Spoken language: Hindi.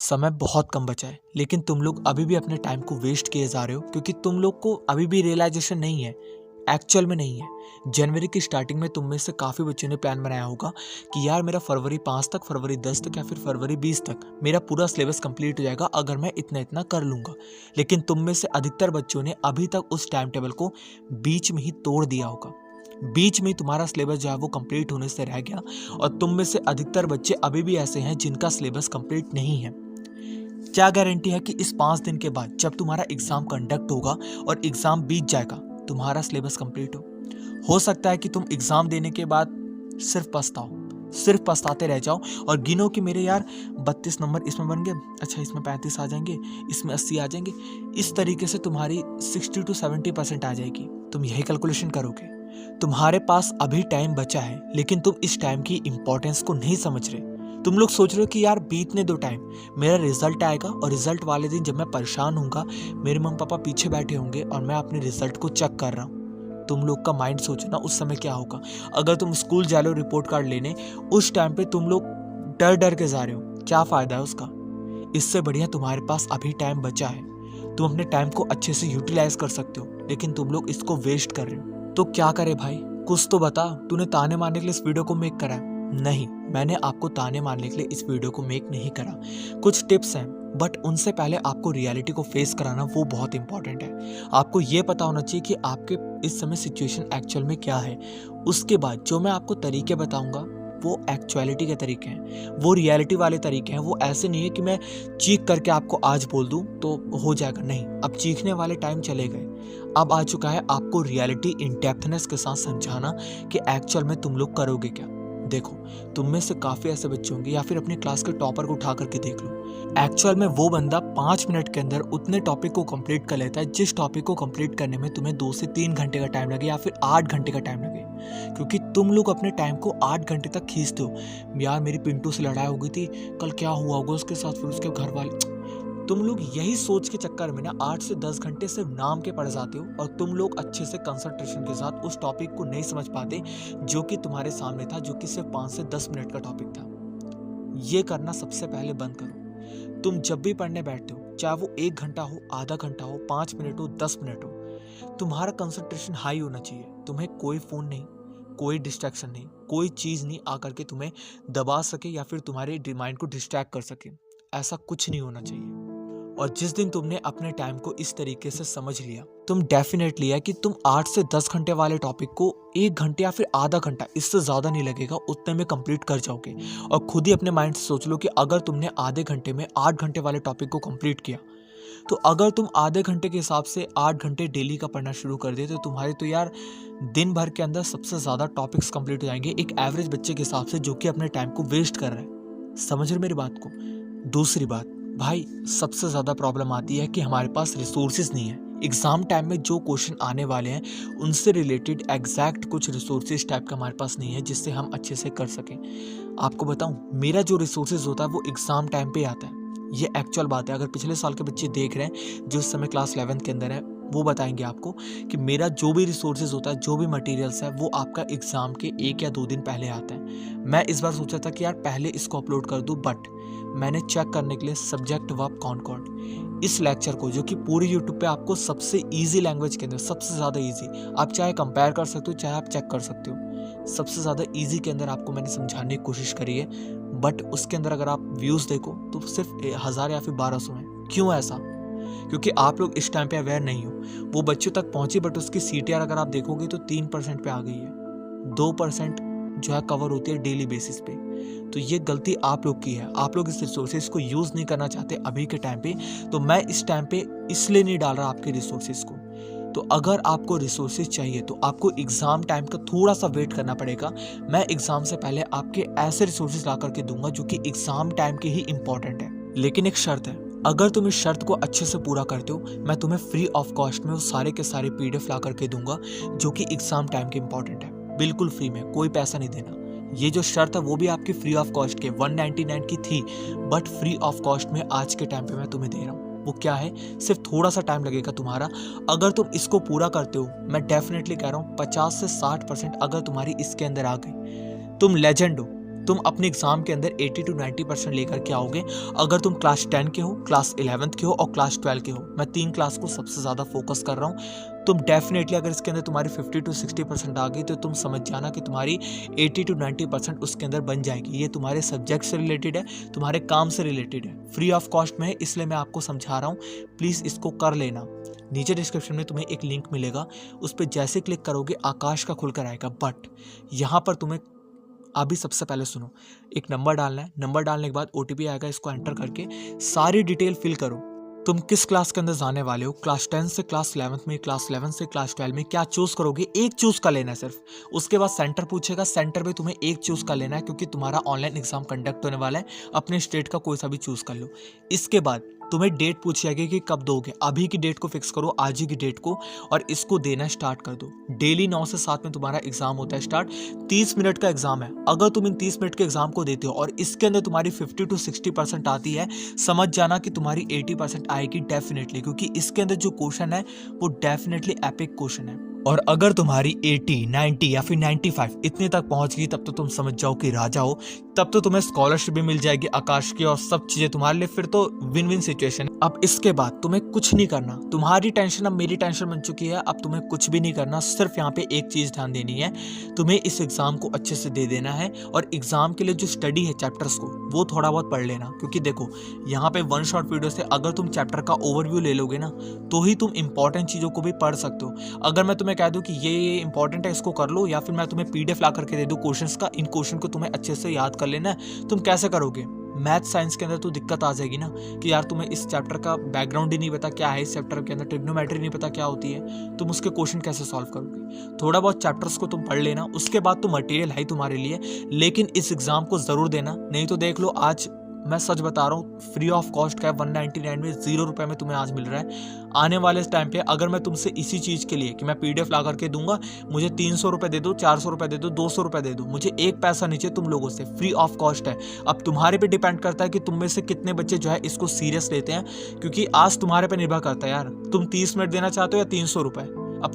समय बहुत कम बचा है, लेकिन तुम लोग अभी भी अपने टाइम को वेस्ट किए जा रहे हो क्योंकि तुम लोग को अभी भी रियलाइजेशन नहीं है, एक्चुअल में नहीं है। जनवरी की स्टार्टिंग में तुम में से काफ़ी बच्चों ने प्लान बनाया होगा कि यार मेरा फरवरी 5 तक, फरवरी 10 तक या फिर फरवरी 20 तक मेरा पूरा सिलेबस कंप्लीट हो जाएगा अगर मैं इतना इतना कर लूँगा। लेकिन तुम में से अधिकतर बच्चों ने अभी तक उस टाइम टेबल को बीच में ही तोड़ दिया होगा। बीच में तुम्हारा सिलेबस जो है वो कंप्लीट होने से रह गया और तुम में से अधिकतर बच्चे अभी भी ऐसे हैं जिनका सिलेबस कंप्लीट नहीं है। क्या गारंटी है कि इस 5 दिन के बाद जब तुम्हारा एग्जाम कंडक्ट होगा और एग्जाम बीत जाएगा तुम्हारा सिलेबस कंप्लीट हो सकता है कि तुम एग्जाम देने के बाद सिर्फ पछताओ, सिर्फ पछताते रह जाओ और गिनो कि मेरे यार 32 नंबर इसमें बन गए, अच्छा इसमें 35 आ जाएंगे, इसमें 80 आ जाएंगे। इस तरीके से तुम्हारी 60 to 70% आ जाएगी। तुम यही कैलकुलेशन करोगे। तुम्हारे पास अभी टाइम बचा है लेकिन तुम इस टाइम की इंपॉर्टेंस को नहीं समझ रहे। तुम लोग सोच रहे हो कि यार बीतने दो टाइम, मेरा रिजल्ट आएगा और रिजल्ट वाले दिन जब मैं परेशान होऊंगा मेरे मम्मी पापा पीछे बैठे होंगे और मैं अपने रिजल्ट को चेक कर रहा हूँ। तुम लोग का माइंड सोचना उस समय क्या होगा। अगर तुम स्कूल जा रहे हो रिपोर्ट कार्ड लेने, उस टाइम पे तुम लोग डर डर के जा रहे हो, क्या फायदा है उसका। इससे बढ़िया तुम्हारे पास अभी टाइम बचा है, तुम अपने टाइम को अच्छे से यूटिलाइज कर सकते हो, लेकिन तुम लोग इसको वेस्ट कर रहे हो। तो क्या करे भाई, कुछ तो बता। तूने ताने मारने के लिए इस वीडियो को मेक करा है? नहीं, मैंने आपको ताने मारने के लिए इस वीडियो को मेक नहीं करा। कुछ टिप्स हैं, बट उनसे पहले आपको रियलिटी को फेस कराना वो बहुत इंपॉर्टेंट है। आपको ये पता होना चाहिए कि आपके इस समय सिचुएशन एक्चुअल में क्या है। उसके बाद जो मैं आपको तरीके बताऊंगा वो एक्चुअलिटी के तरीके हैं, वो रियलिटी वाले तरीके हैं। वो ऐसे नहीं है कि मैं चीख करके आपको आज बोल दूं तो हो जाएगा, नहीं। अब चीखने वाले टाइम चले गए, अब आ चुका है आपको रियलिटी इन डेप्थनेस के साथ समझाना कि एक्चुअल में तुम लोग करोगे क्या। देखो, तुम में से काफी ऐसे बच्चे होंगे या फिर अपने क्लास के टॉपर को उठा करके देख लो, एक्चुअल में वो बंदा 5 मिनट के अंदर उतने टॉपिक को कंप्लीट कर लेता है जिस टॉपिक को कंप्लीट करने में तुम्हें 2 से 3 घंटे का टाइम लगे या फिर 8 घंटे का टाइम लगे। क्योंकि तुम लोग अपने टाइम को 8 घंटे तक खींचते हो। यार मेरी पिंटू से लड़ाई हो गई थी, कल क्या हुआ होगा उसके साथ, फिर उसके घर वाले। तुम लोग यही सोच के चक्कर में ना 8 से 10 घंटे सिर्फ नाम के पढ़ जाते हो और तुम लोग अच्छे से कंसंट्रेशन के साथ उस टॉपिक को नहीं समझ पाते जो कि तुम्हारे सामने था, जो कि सिर्फ 5 से 10 मिनट का टॉपिक था। ये करना सबसे पहले बंद करो। तुम जब भी पढ़ने बैठते हो, चाहे वो 1 घंटा हो, आधा घंटा हो, 5 मिनट हो, 10 मिनट हो, तुम्हारा कंसंट्रेशन हाई होना चाहिए। तुम्हें कोई फोन नहीं, कोई डिस्ट्रैक्शन नहीं, कोई चीज नहीं आकर के तुम्हें दबा सके या फिर तुम्हारे माइंड को डिस्ट्रैक्ट कर सके। ऐसा कुछ नहीं होना चाहिए। और जिस दिन तुमने अपने टाइम को इस तरीके से समझ लिया, तुम डेफिनेटली है कि तुम 8 से 10 घंटे वाले टॉपिक को 1 घंटे या फिर आधा घंटा, इससे ज्यादा नहीं लगेगा, उतने में कंप्लीट कर जाओगे। और खुद ही अपने माइंड से सोच लो कि अगर तुमने आधे घंटे में 8 घंटे वाले टॉपिक को कंप्लीट किया, तो अगर तुम आधे घंटे के हिसाब से 8 घंटे डेली का पढ़ना शुरू कर दे तो तुम्हारे तो यार दिन भर के अंदर सबसे ज्यादा टॉपिक्स कंप्लीट हो जाएंगे एक एवरेज बच्चे के हिसाब से, जो कि अपने टाइम को वेस्ट कर रहा है। समझ रहे मेरी बात को। दूसरी बात भाई, सबसे ज्यादा प्रॉब्लम आती है कि हमारे पास रिसोर्सेज नहीं है। एग्जाम टाइम में जो क्वेश्चन आने वाले हैं उनसे रिलेटेड एग्जैक्ट कुछ रिसोर्सेज टाइप का हमारे पास नहीं है जिससे हम अच्छे से कर सकें। आपको बताऊं, मेरा जो रिसोर्सेज होता है वो एग्जाम टाइम पे आता है। ये एक्चुअल बात है। अगर पिछले साल के बच्चे देख रहे हैं जो इस समय क्लास 11th के अंदर है, वो बताएंगे आपको कि मेरा जो भी रिसोर्सेज होता है, जो भी मटेरियल्स है, वो आपका एग्जाम के 1 या 2 दिन पहले आता है। मैं इस बार सोचा था कि यार पहले इसको अपलोड कर दूं, बट मैंने चेक करने के लिए सब्जेक्ट वर्ब कॉनकॉर्ड इस लेक्चर को, जो कि पूरे यूट्यूब पे आपको सबसे इजी लैंग्वेज के अंदर, सबसे ज़्यादा इजी, आप चाहे कंपेयर कर सकते हो चाहे आप चेक कर सकते हो, सबसे ज़्यादा इजी के अंदर आपको मैंने समझाने की कोशिश करी है। बट उसके अंदर अगर आप व्यूज़ देखो तो सिर्फ 1000 या फिर 1200 है। क्यों ऐसा? क्योंकि आप लोग इस टाइम पे अवेयर नहीं हो। वो बच्चों तक पहुंची बट उसकी CTR अगर आप देखोगे तो 3% पे आ गई है। 2% जो है कवर होती है डेली बेसिस पे। तो ये गलती आप लोग की है। आप लोग इस रिसोर्सेज को यूज नहीं करना चाहते अभी के टाइम पे। तो मैं इस टाइम पे इसलिए नहीं डाल रहा आपके रिसोर्सेज को। तो अगर आपको रिसोर्सेज चाहिए तो आपको एग्जाम टाइम का थोड़ा सा वेट करना पड़ेगा। मैं एग्जाम से पहले आपके ऐसे रिसोर्सेज ला करके दूंगा जो कि एग्जाम टाइम के ही इंपॉर्टेंट है। लेकिन एक शर्त है, अगर तुम इस शर्त को अच्छे से पूरा करते हो, मैं तुम्हें फ्री ऑफ कॉस्ट में वो सारे के सारे PDF ला करके दूंगा जो कि एग्जाम टाइम के इंपॉर्टेंट है। बिल्कुल फ्री में, कोई पैसा नहीं देना। ये जो शर्त है वो भी आपकी फ्री ऑफ कॉस्ट के 199 की थी, बट फ्री ऑफ कॉस्ट में आज के टाइम पे मैं तुम्हें दे रहा हूँ। वो क्या है? सिर्फ थोड़ा सा टाइम लगेगा तुम्हारा। अगर तुम इसको पूरा करते हो, मैं डेफिनेटली कह रहा हूँ 50 से 60% अगर तुम्हारी इसके अंदर आ गई, तुम लेजेंड हो। तुम अपने एग्जाम के अंदर 80 to 90% लेकर के आओगे अगर तुम क्लास 10 के हो, क्लास 11th के हो और क्लास 12 के हो। मैं 3 क्लास को सबसे ज़्यादा फोकस कर रहा हूँ। तुम डेफिनेटली अगर इसके अंदर तुम्हारी 50 to 60% आ गई तो तुम समझ जाना कि तुम्हारी 80 to 90% उसके अंदर बन जाएगी। ये तुम्हारे सब्जेक्ट से रिलेटेड है, तुम्हारे काम से रिलेटेड है, फ्री ऑफ कॉस्ट में है, इसलिए मैं आपको समझा रहा हूँ। प्लीज़ इसको कर लेना। नीचे डिस्क्रिप्शन में तुम्हें एक लिंक मिलेगा, उस पर जैसे क्लिक करोगे आकाश का खुलकर आएगा। बट यहाँ पर तुम्हें अभी सबसे पहले सुनो, एक नंबर डालना है। नंबर डालने के बाद OTP आएगा, इसको एंटर करके सारी डिटेल फिल करो। तुम किस क्लास के अंदर जाने वाले हो, क्लास 10 से क्लास 11 में, क्लास 11 से क्लास 12 में, क्या चूज करोगे, एक चूज का लेना है सिर्फ। उसके बाद सेंटर पूछेगा, सेंटर पे तुम्हें एक चूज का लेना है क्योंकि तुम्हारा ऑनलाइन एग्जाम कंडक्ट होने वाला है। अपने स्टेट का कोई सा भी चूज कर लो। इसके बाद तुम्हें डेट पूछी जाएगी कि कब दोगे। अभी की डेट को फिक्स करो, आज ही की डेट को, और इसको देना स्टार्ट कर दो। डेली 9 से 7 में तुम्हारा एग्जाम होता है स्टार्ट। 30 मिनट का एग्जाम है। अगर तुम इन 30 मिनट के एग्जाम को देते हो और इसके अंदर तुम्हारी 50 to 60% आती है, समझ जाना कि तुम्हारी 80% आएगी डेफिनेटली, क्योंकि इसके अंदर जो क्वेश्चन है वो डेफिनेटली एपिक क्वेश्चन है। और अगर तुम्हारी 80, 90 या फिर 95 इतने तक पहुंच गई तब तो तुम समझ जाओ कि राजा हो। तब तो तुम्हें स्कॉलरशिप भी मिल जाएगी आकाश की और सब चीजें तुम्हारे लिए, फिर तो विन विन सिचुएशन। अब इसके बाद तुम्हें कुछ नहीं करना। तुम्हारी टेंशन अब मेरी टेंशन बन चुकी है। अब तुम्हें कुछ भी नहीं करना, सिर्फ यहाँ पे एक चीज ध्यान देनी है, तुम्हें इस एग्जाम को अच्छे से दे देना है। और एग्जाम के लिए जो स्टडी है चैप्टर्स को, वो थोड़ा बहुत पढ़ लेना, क्योंकि देखो यहाँ पे 1 शॉट वीडियो से अगर तुम चैप्टर का ओवरव्यू ले लोगे ना, तो ही तुम इंपॉर्टेंट चीजों को भी पढ़ सकते हो। अगर मैं तुम्हें कह दूं कि ये इंपॉर्टेंट है, इसको कर लो, या फिर मैं तुम्हें PDF ला करके दे दूं क्वेश्चंस का, इन क्वेश्चन को तुम्हें अच्छे से याद कर लेना है, तुम कैसे करोगे। मैथ साइंस के अंदर तो दिक्कत आ जाएगी ना कि यार तुम्हें इस चैप्टर का बैकग्राउंड ही नहीं पता क्या है, इस चैप्टर के अंदर ट्रिग्नोमेट्री नहीं पता क्या होती है, तुम उसके क्वेश्चन कैसे सॉल्व करोगे। थोड़ा बहुत चैप्टर्स को तुम पढ़ लेना, उसके बाद तो मटेरियल है तुम्हारे लिए, लेकिन इस एग्जाम को जरूर देना। नहीं तो देख लो, आज मैं सच बता रहा हूँ, फ्री ऑफ कॉस्ट का 199 में, 0 रुपए में तुम्हें आज मिल रहा है। आने वाले टाइम पे अगर मैं तुमसे इसी चीज के लिए कि मैं PDF ला करके दूंगा, मुझे 300 रुपए दे दो, 400 रुपए दे दो, 200 रुपए दे दो, मुझे एक पैसा नीचे तुम लोगों से, फ्री ऑफ कॉस्ट है। अब तुम्हारे पे डिपेंड करता है कि तुम में से कितने बच्चे जो है इसको सीरियस लेते हैं, क्योंकि आज तुम्हारे पे निर्भर करता है यार, तुम 30 मिनट देना चाहते हो या 300 रुपए। अब